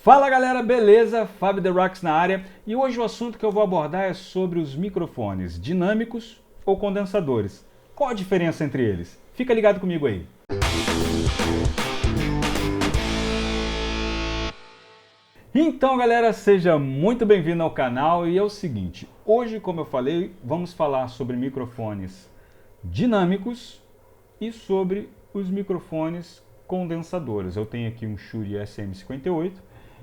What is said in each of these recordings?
Fala galera, beleza? Fábio The Rocks na área e hoje o assunto que eu vou abordar é sobre os microfones dinâmicos ou condensadores. Qual a diferença entre eles? Fica ligado comigo aí. Então galera, seja muito bem-vindo ao canal e é o seguinte, hoje como eu falei, vamos falar sobre microfones dinâmicos e sobre os microfones condensadores. Eu tenho aqui um Shure SM58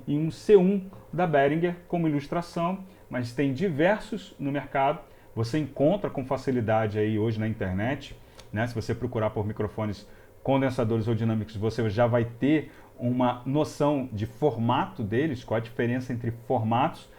e um C1 da Behringer como ilustração, mas tem diversos no mercado. Você encontra com facilidade aí hoje na internet, né? Se você procurar por microfones condensadores ou dinâmicos, você já vai ter uma noção de formato deles, qual a diferença entre formatos,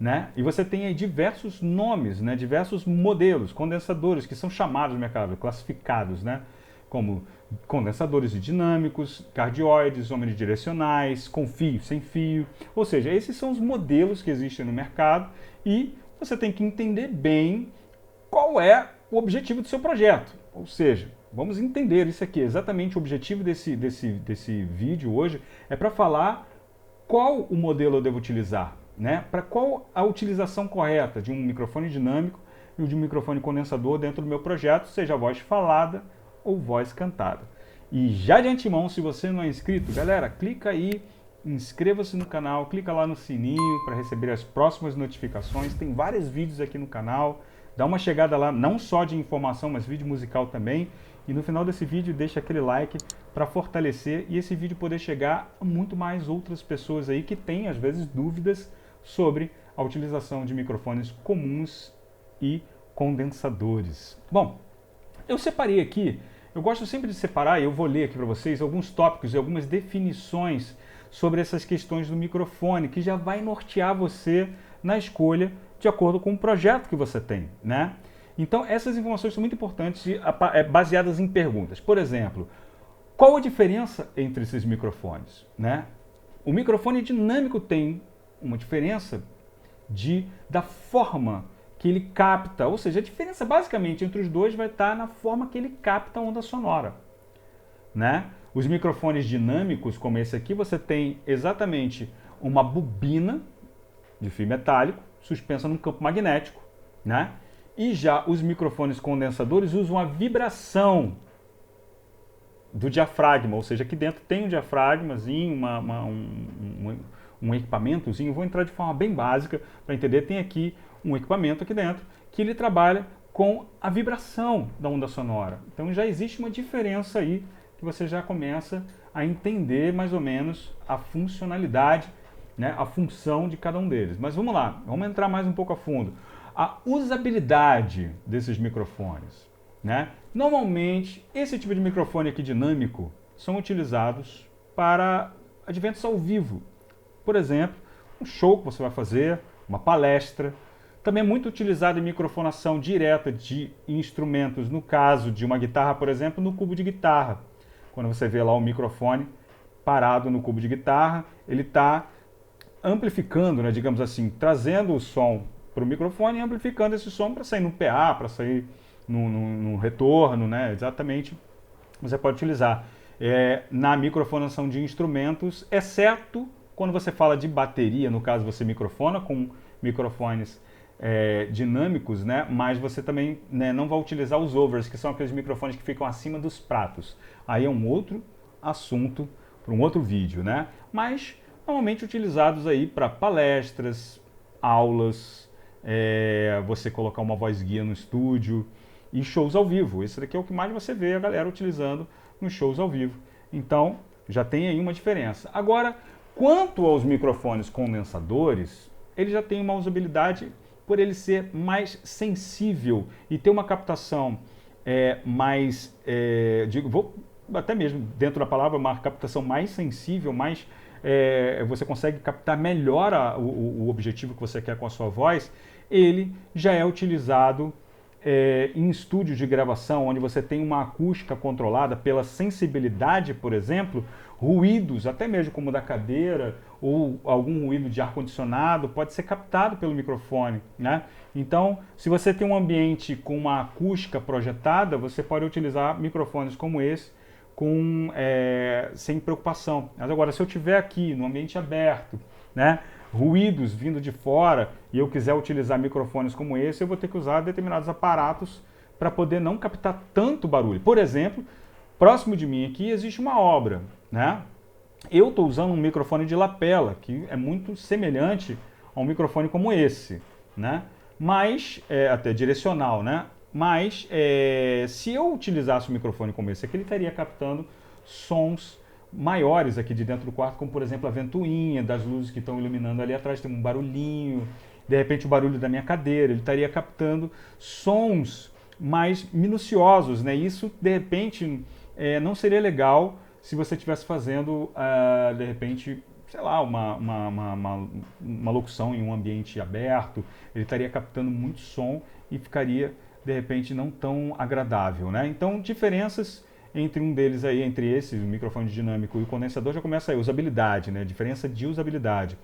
né? E você tem aí diversos nomes, né? Diversos modelos, condensadores que são chamados no mercado, classificados, né? Como condensadores dinâmicos, cardioides, omnidirecionais, com fio, sem fio. Ou seja, esses são os modelos que existem no mercado e você tem que entender bem qual é o objetivo do seu projeto. Ou seja, vamos entender isso aqui. Exatamente o objetivo desse vídeo hoje é para falar qual o modelo eu devo utilizar, né? Para qual a utilização correta de um microfone dinâmico e de um microfone condensador dentro do meu projeto, seja voz falada ou voz cantada. E já de antemão, se você não é inscrito, galera, clica aí, inscreva-se no canal, clica lá no sininho para receber as próximas notificações. Tem vários vídeos aqui no canal, dá uma chegada lá, não só de informação, mas vídeo musical também. E no final desse vídeo deixa aquele like para fortalecer e esse vídeo poder chegar a muito mais outras pessoas aí que têm às vezes dúvidas sobre a utilização de microfones comuns e condensadores. Bom, eu separei aqui, eu gosto sempre de separar, e eu vou ler aqui para vocês alguns tópicos e algumas definições sobre essas questões do microfone, que já vai nortear você na escolha de acordo com o projeto que você tem, né? Então essas informações são muito importantes e baseadas em perguntas. Por exemplo, qual a diferença entre esses microfones, né? O microfone dinâmico tem uma diferença da forma que ele capta, ou seja, a diferença basicamente entre os dois vai estar na forma que ele capta a onda sonora, né? Os microfones dinâmicos, como esse aqui, você tem exatamente uma bobina de fio metálico suspensa num campo magnético, né? E já os microfones condensadores usam a vibração do diafragma, ou seja, aqui dentro tem um diafragmazinho, um equipamentozinho. Vou entrar de forma bem básica para entender. Tem aqui um equipamento aqui dentro que ele trabalha com a vibração da onda sonora. Então já existe uma diferença aí que você já começa a entender mais ou menos a funcionalidade, né, a função de cada um deles. Mas vamos lá, vamos entrar mais um pouco a fundo. A usabilidade desses microfones, né? Normalmente, esse tipo de microfone aqui dinâmico são utilizados para adventos ao vivo. Por exemplo, um show que você vai fazer, uma palestra. Também é muito utilizado em microfonação direta de instrumentos, no caso de uma guitarra, por exemplo, no cubo de guitarra. Quando você vê lá o microfone parado no cubo de guitarra, ele está amplificando, né, digamos assim, trazendo o som para o microfone e amplificando esse som para sair no PA, para sair no retorno, né, exatamente. Você pode utilizar na microfonação de instrumentos, exceto quando você fala de bateria, no caso você microfona com microfones dinâmicos, né? Mas você também, né, não vai utilizar os overs, que são aqueles microfones que ficam acima dos pratos. Aí é um outro assunto para um outro vídeo, né? Mas normalmente utilizados aí para palestras, aulas, você colocar uma voz guia no estúdio e shows ao vivo. Esse daqui é o que mais você vê a galera utilizando nos shows ao vivo. Então já tem aí uma diferença. Agora, quanto aos microfones condensadores, ele já tem uma usabilidade por ele ser mais sensível e ter uma captação mais, até mesmo dentro da palavra, uma captação mais sensível, mais, você consegue captar melhor o objetivo que você quer com a sua voz. Ele já é utilizado em estúdios de gravação, onde você tem uma acústica controlada pela sensibilidade, por exemplo, ruídos, até mesmo como da cadeira, ou algum ruído de ar-condicionado, pode ser captado pelo microfone, né? Então, se você tem um ambiente com uma acústica projetada, você pode utilizar microfones como esse, sem preocupação. Mas agora, se eu estiver aqui no ambiente aberto, né, ruídos vindo de fora, e eu quiser utilizar microfones como esse, eu vou ter que usar determinados aparatos para poder não captar tanto barulho. Por exemplo, próximo de mim aqui existe uma obra, né? Eu estou usando um microfone de lapela, que é muito semelhante a um microfone como esse, né? Mas, até direcional, né? Mas, se eu utilizasse um microfone como esse aqui, ele estaria captando sons maiores aqui de dentro do quarto, como por exemplo a ventoinha das luzes que estão iluminando ali atrás, tem um barulhinho, de repente o barulho da minha cadeira, ele estaria captando sons mais minuciosos, né? Isso, de repente, não seria legal se você estivesse fazendo, de repente, sei lá, uma locução em um ambiente aberto, ele estaria captando muito som e ficaria, de repente, não tão agradável, né? Então, diferenças entre um deles aí, entre esse, o microfone dinâmico e o condensador, já começa aí, usabilidade, né? Diferença de usabilidade.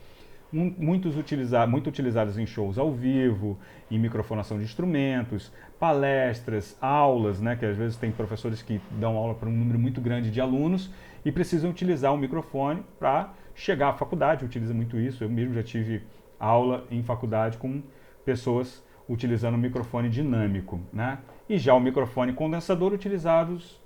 Muito utilizados em shows ao vivo, em microfonação de instrumentos, palestras, aulas, né? Que às vezes tem professores que dão aula para um número muito grande de alunos e precisam utilizar o microfone para chegar à faculdade, utiliza muito isso. Eu mesmo já tive aula em faculdade com pessoas utilizando o microfone dinâmico, né? E já o microfone condensador utilizados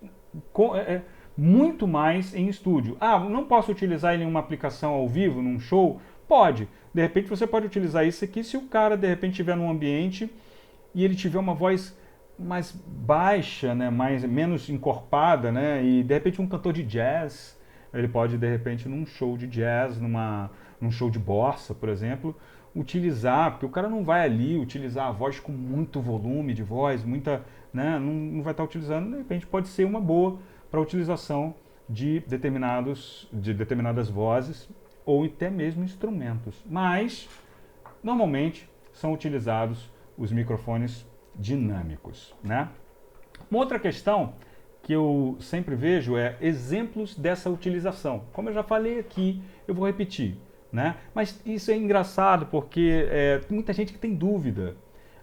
muito mais em estúdio. Ah, não posso utilizar ele em uma aplicação ao vivo, num show? Pode. De repente você pode utilizar isso aqui se o cara de repente estiver num ambiente e ele tiver uma voz mais baixa, né, menos encorpada, né, e de repente um cantor de jazz, ele pode de repente num show de jazz, num show de bossa, por exemplo, utilizar, porque o cara não vai ali utilizar a voz com muito volume de voz, né, não vai estar utilizando, de repente pode ser uma boa para a utilização de determinadas vozes ou até mesmo instrumentos. Mas, normalmente, são utilizados os microfones dinâmicos, né? Uma outra questão que eu sempre vejo é exemplos dessa utilização. Como eu já falei aqui, eu vou repetir, né? Mas isso é engraçado porque tem muita gente que tem dúvida.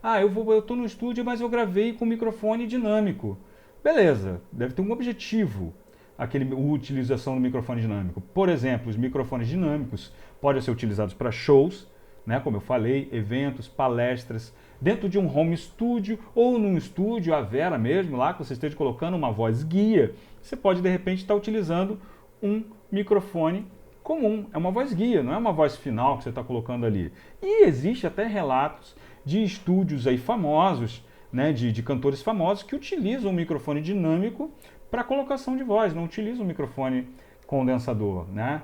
Ah, eu estou no estúdio, mas eu gravei com microfone dinâmico. Beleza, deve ter um objetivo a utilização do microfone dinâmico. Por exemplo, os microfones dinâmicos podem ser utilizados para shows, né, como eu falei, eventos, palestras, dentro de um home studio ou num estúdio, a Vera mesmo, lá que você esteja colocando uma voz guia, você pode de repente estar utilizando um microfone comum, é uma voz guia, não é uma voz final que você está colocando ali. E existe até relatos de estúdios aí famosos, né, de cantores famosos que utilizam o microfone dinâmico para colocação de voz, não utilizam o microfone condensador, né?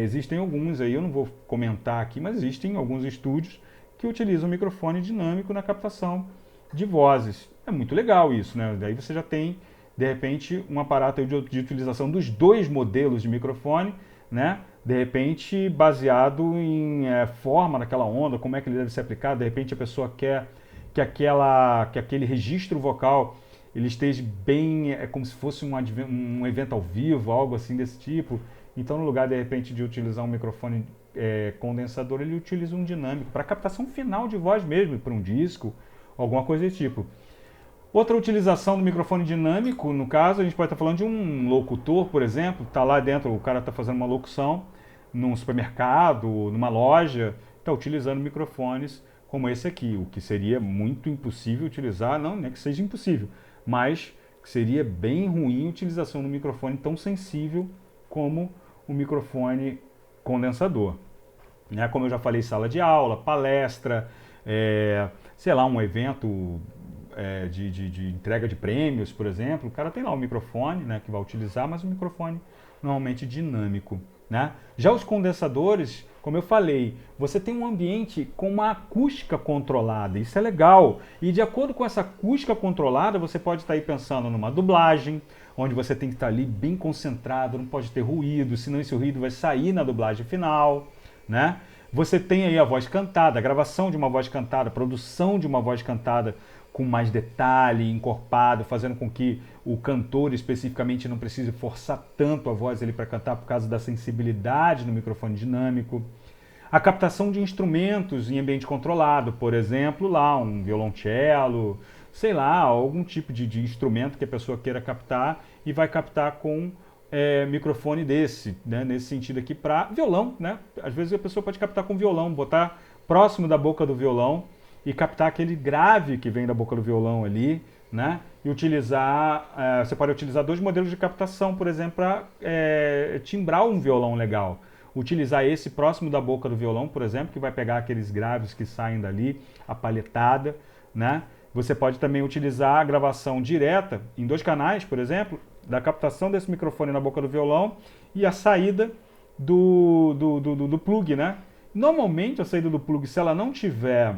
Existem alguns aí, eu não vou comentar aqui, mas existem alguns estúdios que utilizam o microfone dinâmico na captação de vozes. É muito legal isso, né? Daí você já tem, de repente, um aparato de utilização dos dois modelos de microfone, né? De repente, baseado em forma daquela onda, como é que ele deve ser aplicado. De repente, a pessoa quer que aquele registro vocal ele esteja bem, como se fosse um evento ao vivo, algo assim desse tipo. Então, no lugar, de repente, de utilizar um microfone condensador, ele utiliza um dinâmico para captação final de voz mesmo, para um disco, alguma coisa desse tipo. Outra utilização do microfone dinâmico, no caso, a gente pode estar falando de um locutor, por exemplo, está lá dentro, o cara está fazendo uma locução num supermercado, numa loja, está utilizando microfones como esse aqui, o que seria muito impossível utilizar, não é que seja impossível, mas que seria bem ruim a utilização do microfone tão sensível como o microfone condensador. Né? Como eu já falei, sala de aula, palestra, sei lá, um evento de entrega de prêmios, por exemplo, o cara tem lá o microfone, né, que vai utilizar, mas o microfone normalmente dinâmico. Né? Já os condensadores, como eu falei, você tem um ambiente com uma acústica controlada, isso é legal. E de acordo com essa acústica controlada, você pode estar aí pensando numa dublagem, onde você tem que estar ali bem concentrado, não pode ter ruído, senão esse ruído vai sair na dublagem final. Né? Você tem aí a voz cantada, a gravação de uma voz cantada, a produção de uma voz cantada com mais detalhe, encorpado, fazendo com que o cantor especificamente não precise forçar tanto a voz para cantar por causa da sensibilidade no microfone dinâmico. A captação de instrumentos em ambiente controlado, por exemplo, lá um violoncelo, sei lá, algum tipo de instrumento que a pessoa queira captar e vai captar com microfone desse, né, nesse sentido aqui para violão, né? Às vezes a pessoa pode captar com violão, botar próximo da boca do violão e captar aquele grave que vem da boca do violão ali, né? E utilizar, você pode utilizar dois modelos de captação, por exemplo, para timbrar um violão legal. Utilizar esse próximo da boca do violão, por exemplo, que vai pegar aqueles graves que saem dali, a palhetada, né? Você pode também utilizar a gravação direta em 2 canais, por exemplo, da captação desse microfone na boca do violão e a saída do plug, né? Normalmente a saída do plug, se ela não tiver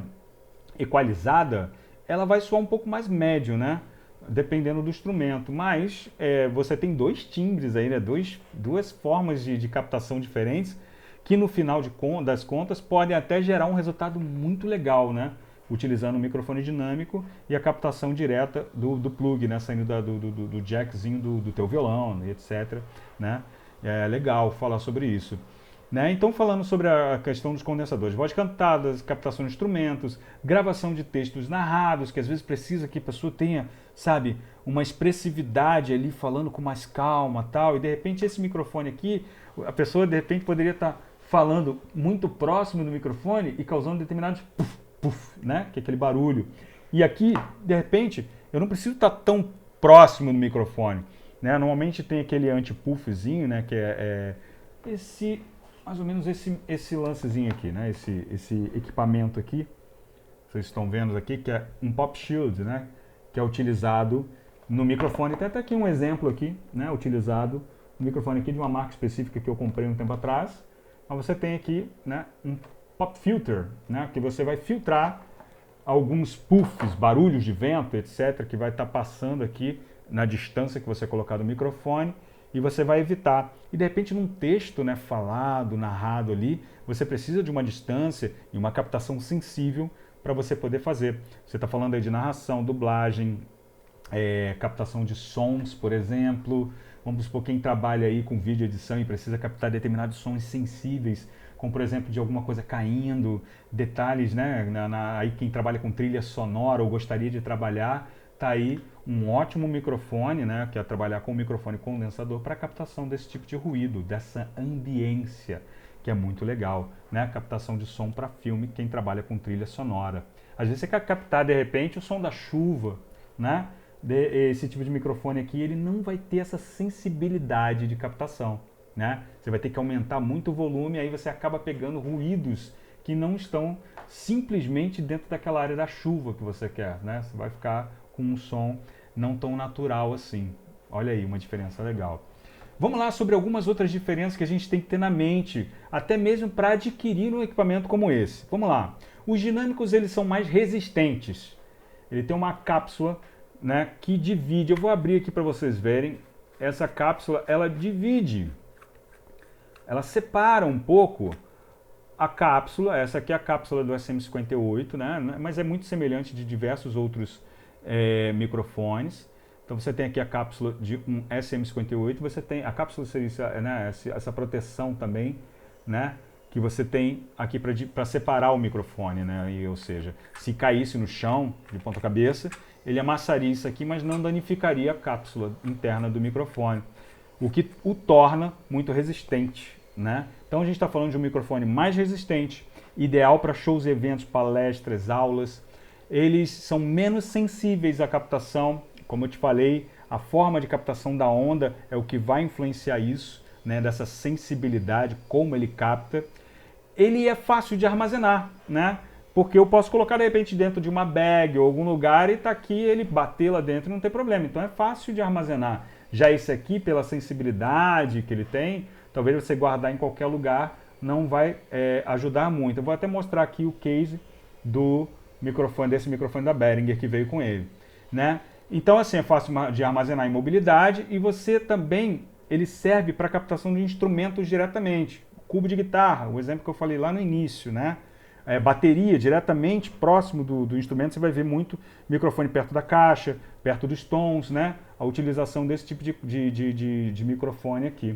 equalizada, ela vai soar um pouco mais médio, né? Dependendo do instrumento, mas você tem 2 timbres aí, né? Duas formas de captação diferentes que no final das contas podem até gerar um resultado muito legal, né? Utilizando o microfone dinâmico e a captação direta do plug, né? Saindo do jackzinho do teu violão, etc. Né? É legal falar sobre isso. Né? Então, falando sobre a questão dos condensadores, voz cantadas, captação de instrumentos, gravação de textos narrados, que às vezes precisa que a pessoa tenha, sabe, uma expressividade ali, falando com mais calma tal, e de repente esse microfone aqui, a pessoa de repente poderia estar falando muito próximo do microfone e causando determinados puff, puff, né? Que é aquele barulho. E aqui, de repente, eu não preciso estar tão próximo do microfone, né? Normalmente tem aquele anti-puffzinho, né? Que esse, mais ou menos esse lancezinho aqui, né? Esse equipamento aqui, vocês estão vendo aqui, que é um pop shield, né? Que é utilizado no microfone. Tem até aqui um exemplo aqui, né? Utilizado no microfone aqui de uma marca específica que eu comprei um tempo atrás. Mas você tem aqui, né, um pop filter, né, que você vai filtrar alguns puffs, barulhos de vento, etc., que vai estar passando aqui na distância que você colocar do microfone e você vai evitar. E de repente num texto, né, falado, narrado ali, você precisa de uma distância e uma captação sensível para você poder fazer. Você está falando aí de narração, dublagem, captação de sons, por exemplo. Vamos supor quem trabalha aí com vídeo edição e precisa captar determinados sons sensíveis, como por exemplo de alguma coisa caindo, detalhes, né? Aí quem trabalha com trilha sonora ou gostaria de trabalhar, tá aí um ótimo microfone, né? Que é trabalhar com microfone condensador para captação desse tipo de ruído, dessa ambiência, que é muito legal, né? Captação de som para filme, quem trabalha com trilha sonora. Às vezes você quer captar de repente o som da chuva, né? Esse tipo de microfone aqui, ele não vai ter essa sensibilidade de captação, né? Você vai ter que aumentar muito o volume, aí você acaba pegando ruídos que não estão simplesmente dentro daquela área da chuva que você quer, né? Você vai ficar com um som não tão natural assim. Olha aí, uma diferença legal. Vamos lá sobre algumas outras diferenças que a gente tem que ter na mente, até mesmo para adquirir um equipamento como esse. Vamos lá. Os dinâmicos, eles são mais resistentes. Ele tem uma cápsula, né, que divide. Eu vou abrir aqui para vocês verem. Essa cápsula, ela divide, ela separa um pouco a cápsula. Essa aqui é a cápsula do SM58, né, mas é muito semelhante de diversos outros microfones. Então você tem aqui a cápsula de um SM58, você tem a cápsula, né, essa proteção também, né, que você tem aqui para separar o microfone, né, ou seja, se caísse no chão de ponta cabeça, ele amassaria isso aqui, mas não danificaria a cápsula interna do microfone, o que o torna muito resistente, né? Então a gente está falando de um microfone mais resistente, ideal para shows, eventos, palestras, aulas. Eles são menos sensíveis à captação, como eu te falei, a forma de captação da onda é o que vai influenciar isso, né? Dessa sensibilidade, como ele capta. Ele é fácil de armazenar, né? Porque eu posso colocar de repente dentro de uma bag ou algum lugar e tá aqui, ele bater lá dentro, não tem problema. Então é fácil de armazenar. Já esse aqui, pela sensibilidade que ele tem, talvez você guardar em qualquer lugar não vai ajudar muito. Eu vou até mostrar aqui o case do microfone, desse microfone da Behringer que veio com ele, né? Então assim, é fácil de armazenar em mobilidade e você também, ele serve para captação de instrumentos diretamente. Cubo de guitarra, o exemplo que eu falei lá no início, né? Bateria diretamente próximo do instrumento, você vai ver muito microfone perto da caixa, perto dos tons, né? A utilização desse tipo de microfone aqui,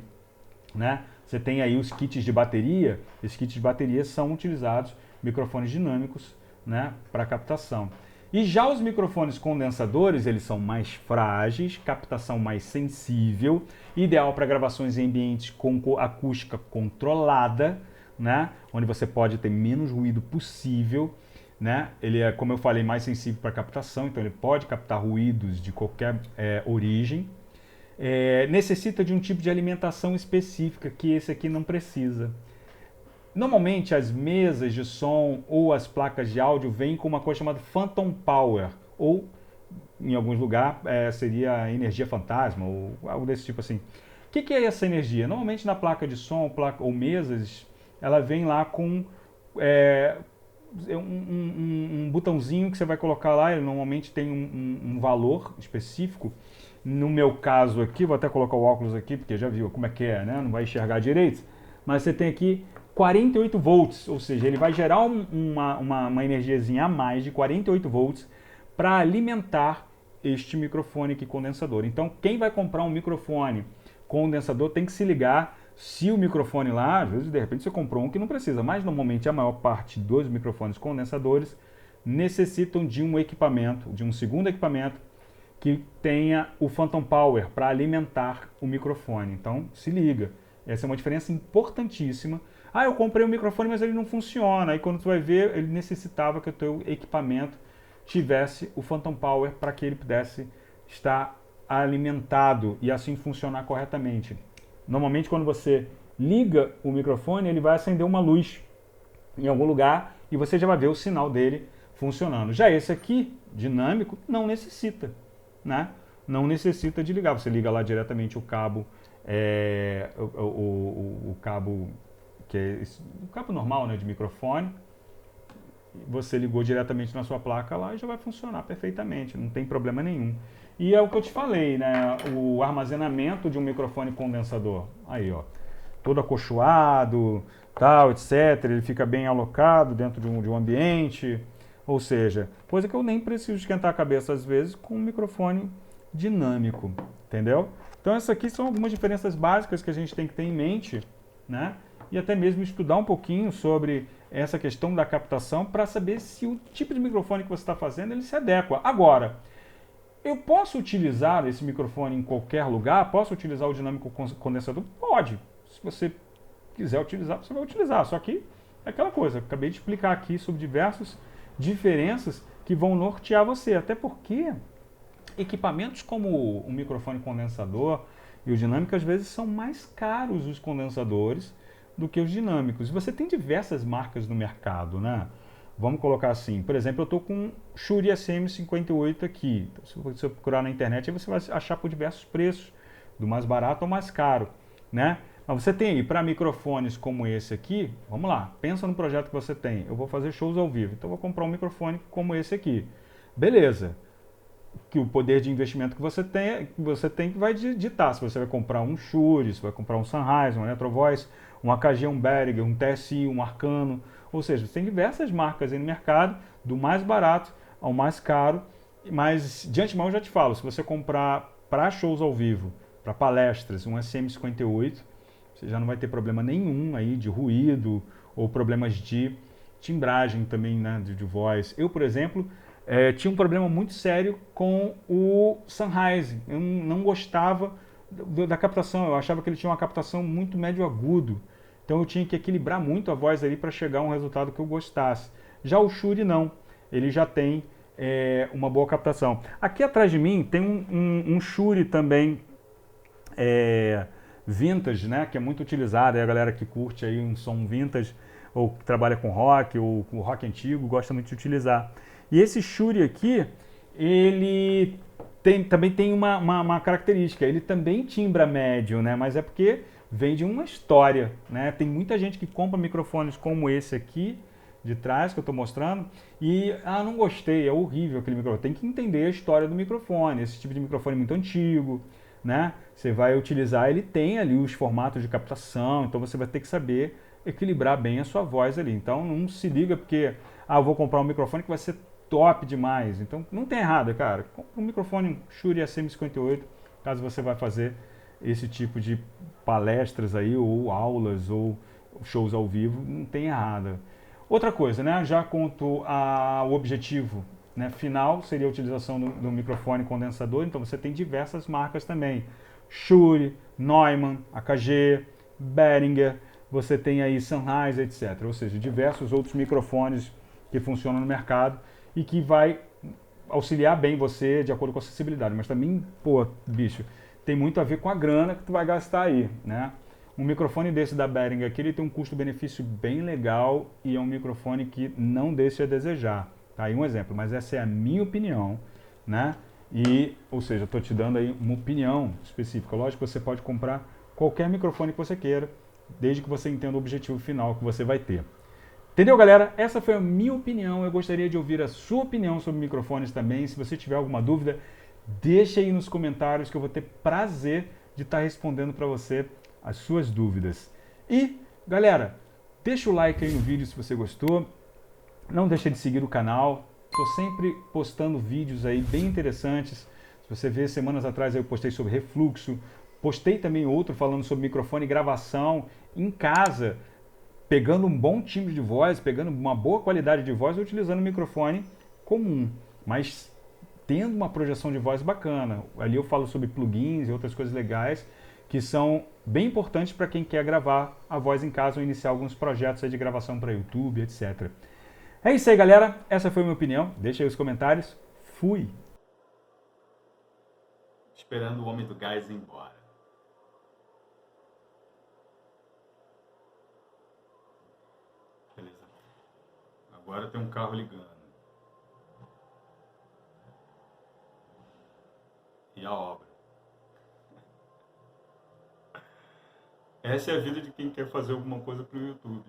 né? Você tem aí os kits de bateria, esses kits de bateria são utilizados, microfones dinâmicos, né? Para captação. E já os microfones condensadores, eles são mais frágeis, captação mais sensível, ideal para gravações em ambientes com acústica controlada, né? Onde você pode ter menos ruído possível, né? Ele é, como eu falei, mais sensível para captação, então ele pode captar ruídos de qualquer origem. Necessita de um tipo de alimentação específica que esse aqui não precisa. Normalmente as mesas de som ou as placas de áudio vêm com uma coisa chamada Phantom Power, ou em alguns lugares seria energia fantasma, ou algo desse tipo assim. O que é essa energia? Normalmente na placa de som ou mesas, ela vem lá com um botãozinho que você vai colocar lá, ele normalmente tem um valor específico. No meu caso aqui, vou até colocar o óculos aqui, porque já viu como é que é, né? Não vai enxergar direito, mas você tem aqui 48 volts, ou seja, ele vai gerar uma energiazinha a mais de 48 volts para alimentar este microfone aqui condensador. Então, quem vai comprar um microfone condensador tem que se ligar se o microfone lá, às vezes de repente você comprou um que não precisa, mas normalmente a maior parte dos microfones condensadores necessitam de um equipamento, de um segundo equipamento que tenha o Phantom Power para alimentar o microfone. Então, se liga. Essa é uma diferença importantíssima. Ah, eu comprei um microfone, mas ele não funciona. Aí quando tu vai ver, ele necessitava que o teu equipamento tivesse o Phantom Power para que ele pudesse estar alimentado e assim funcionar corretamente. Normalmente quando você liga o microfone, ele vai acender uma luz em algum lugar e você já vai ver o sinal dele funcionando. Já esse aqui, dinâmico, não necessita, né? Não necessita de ligar. Você liga lá diretamente o cabo, o cabo que é o cabo normal, né, de microfone. Você ligou diretamente na sua placa lá e já vai funcionar perfeitamente, não tem problema nenhum. E é o que eu te falei, né, o armazenamento de um microfone condensador. Aí, ó, todo acolchoado, tal, etc. Ele fica bem alocado dentro de um ambiente. Ou seja, coisa que eu nem preciso esquentar a cabeça às vezes com um microfone dinâmico, entendeu? Então essas aqui são algumas diferenças básicas que a gente tem que ter em mente, né? E até mesmo estudar um pouquinho sobre essa questão da captação para saber se o tipo de microfone que você está fazendo ele se adequa. Agora, eu posso utilizar esse microfone em qualquer lugar? Posso utilizar o dinâmico condensador? Pode. Se você quiser utilizar, você vai utilizar. Só que é aquela coisa, eu acabei de explicar aqui sobre diversas diferenças que vão nortear você. Até porque equipamentos como o microfone condensador e o dinâmico às vezes são mais caros os condensadores do que os dinâmicos. E você tem diversas marcas no mercado, né? Vamos colocar assim, por exemplo, eu estou com um Shure SM58 aqui. Então, se você procurar na internet, aí você vai achar por diversos preços, do mais barato ao mais caro, né? Mas você tem aí, para microfones como esse aqui, vamos lá, pensa no projeto que você tem. Eu vou fazer shows ao vivo, então eu vou comprar um microfone como esse aqui. Beleza. Que o poder de investimento que você tem que vai ditar se você vai comprar um Shure, se vai comprar um Sennheiser, um Electro-Voice, um AKG, um Behringer, um TSI, um Arcano, ou seja, você tem diversas marcas aí no mercado, do mais barato ao mais caro, mas de antemão eu já te falo, se você comprar para shows ao vivo, para palestras, um SM58, você já não vai ter problema nenhum aí de ruído ou problemas de timbragem também, né, de voz. Eu, por exemplo, tinha um problema muito sério com o Sennheiser. Eu não gostava da captação, eu achava que ele tinha uma captação muito médio-agudo. Então eu tinha que equilibrar muito a voz ali para chegar a um resultado que eu gostasse. Já o Shure não, ele já tem uma boa captação. Aqui atrás de mim tem um Shure também vintage, né, que é muito utilizado. É a galera que curte aí um som vintage ou que trabalha com rock ou com rock antigo gosta muito de utilizar. E esse Shure aqui, ele também tem uma característica, ele também timbra médio, né? Mas é porque vem de uma história, né? Tem muita gente que compra microfones como esse aqui, de trás, que eu estou mostrando, e, não gostei, é horrível aquele microfone. Tem que entender a história do microfone, esse tipo de microfone é muito antigo, né? Você vai utilizar, ele tem ali os formatos de captação, então você vai ter que saber equilibrar bem a sua voz ali. Então não se liga porque, eu vou comprar um microfone que vai ser top demais. Então não tem errado, cara. Compre um microfone Shure SM58, caso você vai fazer esse tipo de palestras aí, ou aulas, ou shows ao vivo, não tem errado. Outra coisa, né? Já quanto ao objetivo, né, final seria a utilização do microfone condensador, então você tem diversas marcas também. Shure, Neumann, AKG, Behringer, você tem aí Sennheiser, etc. Ou seja, diversos outros microfones que funcionam no mercado e que vai auxiliar bem você de acordo com a acessibilidade. Mas também, pô, bicho, tem muito a ver com a grana que tu vai gastar aí, né? Um microfone desse da Behringer aqui, ele tem um custo-benefício bem legal e é um microfone que não deixa a desejar. Tá aí um exemplo, mas essa é a minha opinião, né? E, ou seja, estou te dando aí uma opinião específica. Lógico que você pode comprar qualquer microfone que você queira, desde que você entenda o objetivo final que você vai ter. Entendeu, galera? Essa foi a minha opinião. Eu gostaria de ouvir a sua opinião sobre microfones também. Se você tiver alguma dúvida, deixa aí nos comentários que eu vou ter prazer de estar respondendo para você as suas dúvidas. E, galera, deixa o like aí no vídeo se você gostou. Não deixa de seguir o canal. Estou sempre postando vídeos aí bem interessantes. Se você ver, semanas atrás eu postei sobre refluxo. Postei também outro falando sobre microfone e gravação em casa, pegando um bom timbre de voz, pegando uma boa qualidade de voz e utilizando um microfone comum, mas tendo uma projeção de voz bacana. Ali eu falo sobre plugins e outras coisas legais que são bem importantes para quem quer gravar a voz em casa ou iniciar alguns projetos aí de gravação para YouTube, etc. É isso aí, galera. Essa foi a minha opinião. Deixa aí os comentários. Fui! Esperando o homem do gás ir embora. Beleza. Agora tem um carro ligando. E a obra. Essa é a vida de quem quer fazer alguma coisa pro YouTube.